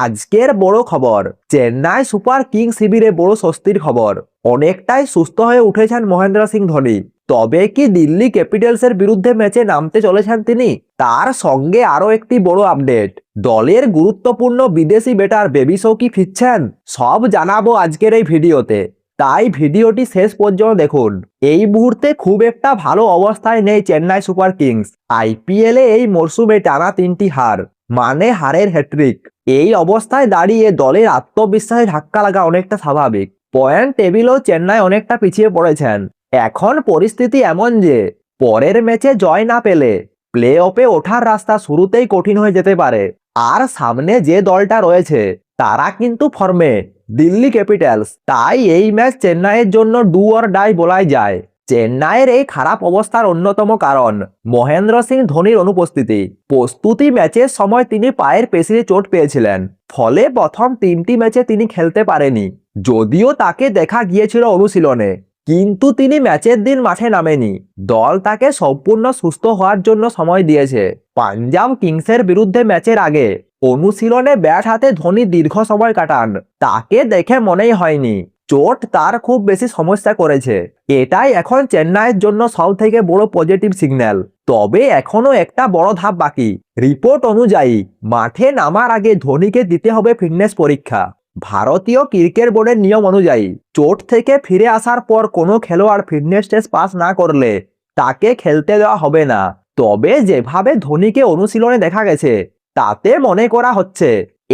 আজকের বড় খবর, চেন্নাই সুপার কিংস শিবিরে বড় স্বস্তির খবর। অনেকটাই সুস্থ হয়ে উঠেছেন মহেন্দ্র সিং ধোনি। তবে কি দিল্লি ক্যাপিটালসের বিরুদ্ধে ম্যাচে নামতে চলেছেন তিনি? তার সঙ্গে আরো একটি বড় আপডেট, দলের গুরুত্বপূর্ণ বিদেশি ব্যাটার বেবি শো কি ফিরছেন? সব জানাবো আজকের এই ভিডিওতে, তাই ভিডিওটি শেষ পর্যন্ত দেখুন। এই মুহূর্তে খুব একটা ভালো অবস্থায় নেই চেন্নাই সুপার কিংস। আইপিএলে এই মরশুমে টানা 3টি হার, মানে হারের হ্যাট্রিক। এই অবস্থায় দাঁড়িয়ে দলের আত্মবিশ্বাসে ধাক্কা লাগা অনেকটা স্বাভাবিক। পয়েন্ট টেবিলেও চেন্নাই অনেকটা পিছিয়ে পড়েছেন। এখন পরিস্থিতি এমন যে পরের ম্যাচে জয় না পেলে প্লে অফে ওঠার রাস্তা শুরুতেই কঠিন হয়ে যেতে পারে। আর সামনে যে দলটা রয়েছে তারা কিন্তু ফর্মে, দিল্লি ক্যাপিটালস। তাই এই ম্যাচ চেন্নাইয়ের জন্য ডু অর ডাই বলাই যায়। চেন্নাইয়ের এই খারাপ অবস্থার অন্যতম কারণ মহেন্দ্র সিং ধোনির অনুপস্থিতি। প্রস্তুতি ম্যাচের সময় তিনি পায়ের পেশিতে চোট পেয়েছিলেন, ফলে প্রথম 3টি ম্যাচে তিনি খেলতে পারেনি। যদিও তাকে দেখা গিয়েছিল অনুশীলনে, কিন্তু তিনি ম্যাচের দিন মাঠে নামেনি। দল তাকে সম্পূর্ণ সুস্থ হওয়ার জন্য সময় দিয়েছে। পাঞ্জাব কিংসের বিরুদ্ধে ম্যাচের আগে অনুশীলনে ব্যাট হাতে ধোনি দীর্ঘ সময় কাটান। তাকে দেখে মনেই হয়নি চোট তার খুব বেশি সমস্যা করেছে। এটাই এখন চেন্নাইয়ের জন্য সব থেকে বড় পজিটিভ সিগন্যাল। তবে এখনো একটা বড় ধাপ বাকি। রিপোর্ট অনুযায়ী মাঠে নামার আগে ধোনিকে দিতে হবে ফিটনেস পরীক্ষা। ভারতীয় ক্রিকেট বোর্ডের নিয়ম অনুযায়ী চোট থেকে ফিরে আসার পর কোনো খেলোয়াড় ফিটনেস টেস্ট পাস না করলে তাকে খেলতে দেওয়া হবে না। তবে যেভাবে ধোনিকে অনুশীলনে দেখা গেছে, তাতে মনে করা হচ্ছে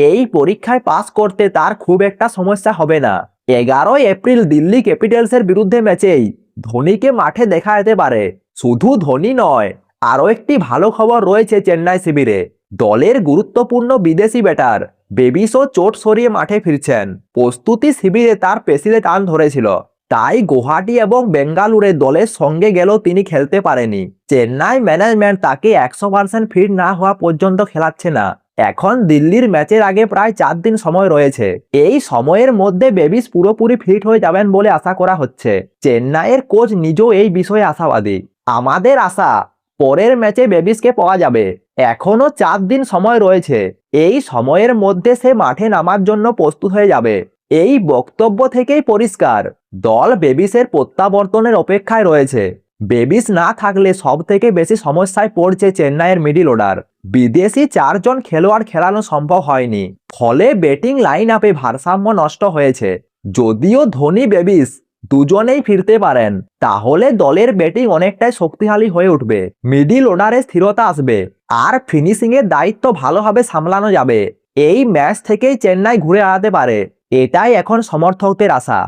এই পরীক্ষায় পাস করতে তার খুব একটা সমস্যা হবে না। 11 এপ্রিল দিল্লি ক্যাপিটালসের বিরুদ্ধে ম্যাচেই ধোনিকে মাঠে দেখা যেতে পারে। শুধু ধোনি নয়, আরও একটি ভালো খবর রয়েছে চেন্নাই শিবিরে। দলের গুরুত্বপূর্ণ বিদেশি ব্যাটার বেবি শো চোট সরিয়ে মাঠে ফিরছেন। প্রস্তুতি শিবিরে তার পেশিতে টান ধরেছিল, তাই গুয়াহাটি এবং বেঙ্গালুরে দলের সঙ্গে গেলেও তিনি খেলতে পারেনি। চেন্নাই ম্যানেজমেন্ট তাকে 100% ফিট না হওয়া পর্যন্ত খেলাচ্ছে না। এখন দিল্লির ম্যাচের আগে প্রায় 4 দিন সময় রয়েছে। এই সময়ের মধ্যে বেবিস পুরোপুরি ফিট হয়ে যাবেন বলে আশা করা হচ্ছে। চেন্নাইয়ের কোচ নিজেও এই বিষয়ে আশাবাদী। আমাদের আশা পরের ম্যাচে বেবিসকে পাওয়া যাবে। এখনো 4 দিন সময় রয়েছে। এই সময়ের মধ্যে সে মাঠে নামার জন্য প্রস্তুত হয়ে যাবে। এই বক্তব্য থেকেই পরিষ্কার দল বেবিসের প্রত্যাবর্তনের অপেক্ষায় রয়েছে। বেবিস না থাকলে সব থেকে বেশি সমস্যায় পড়ছে চেন্নাইয়ের মিডল অর্ডার। বিদেশি 4 জন খেলোয়াড় খেলানো সম্ভব হয়নি, ফলে ব্যাটিং লাইন আপে ভারসাম্য নষ্ট হয়েছে। যদিও ধোনি বেবিস দুজনেই ফিরতে পারেন, তাহলে দলের ব্যাটিং অনেকটাই শক্তিশালী হয়ে উঠবে। মিডল অর্ডারে স্থিরতা আসবে আর ফিনিশিং এর দায়িত্ব ভালোভাবে সামলানো যাবে। এই ম্যাচ থেকেই চেন্নাই ঘুরে দাঁড়াতে পারে, এটাই এখন সমর্থকদের আশা।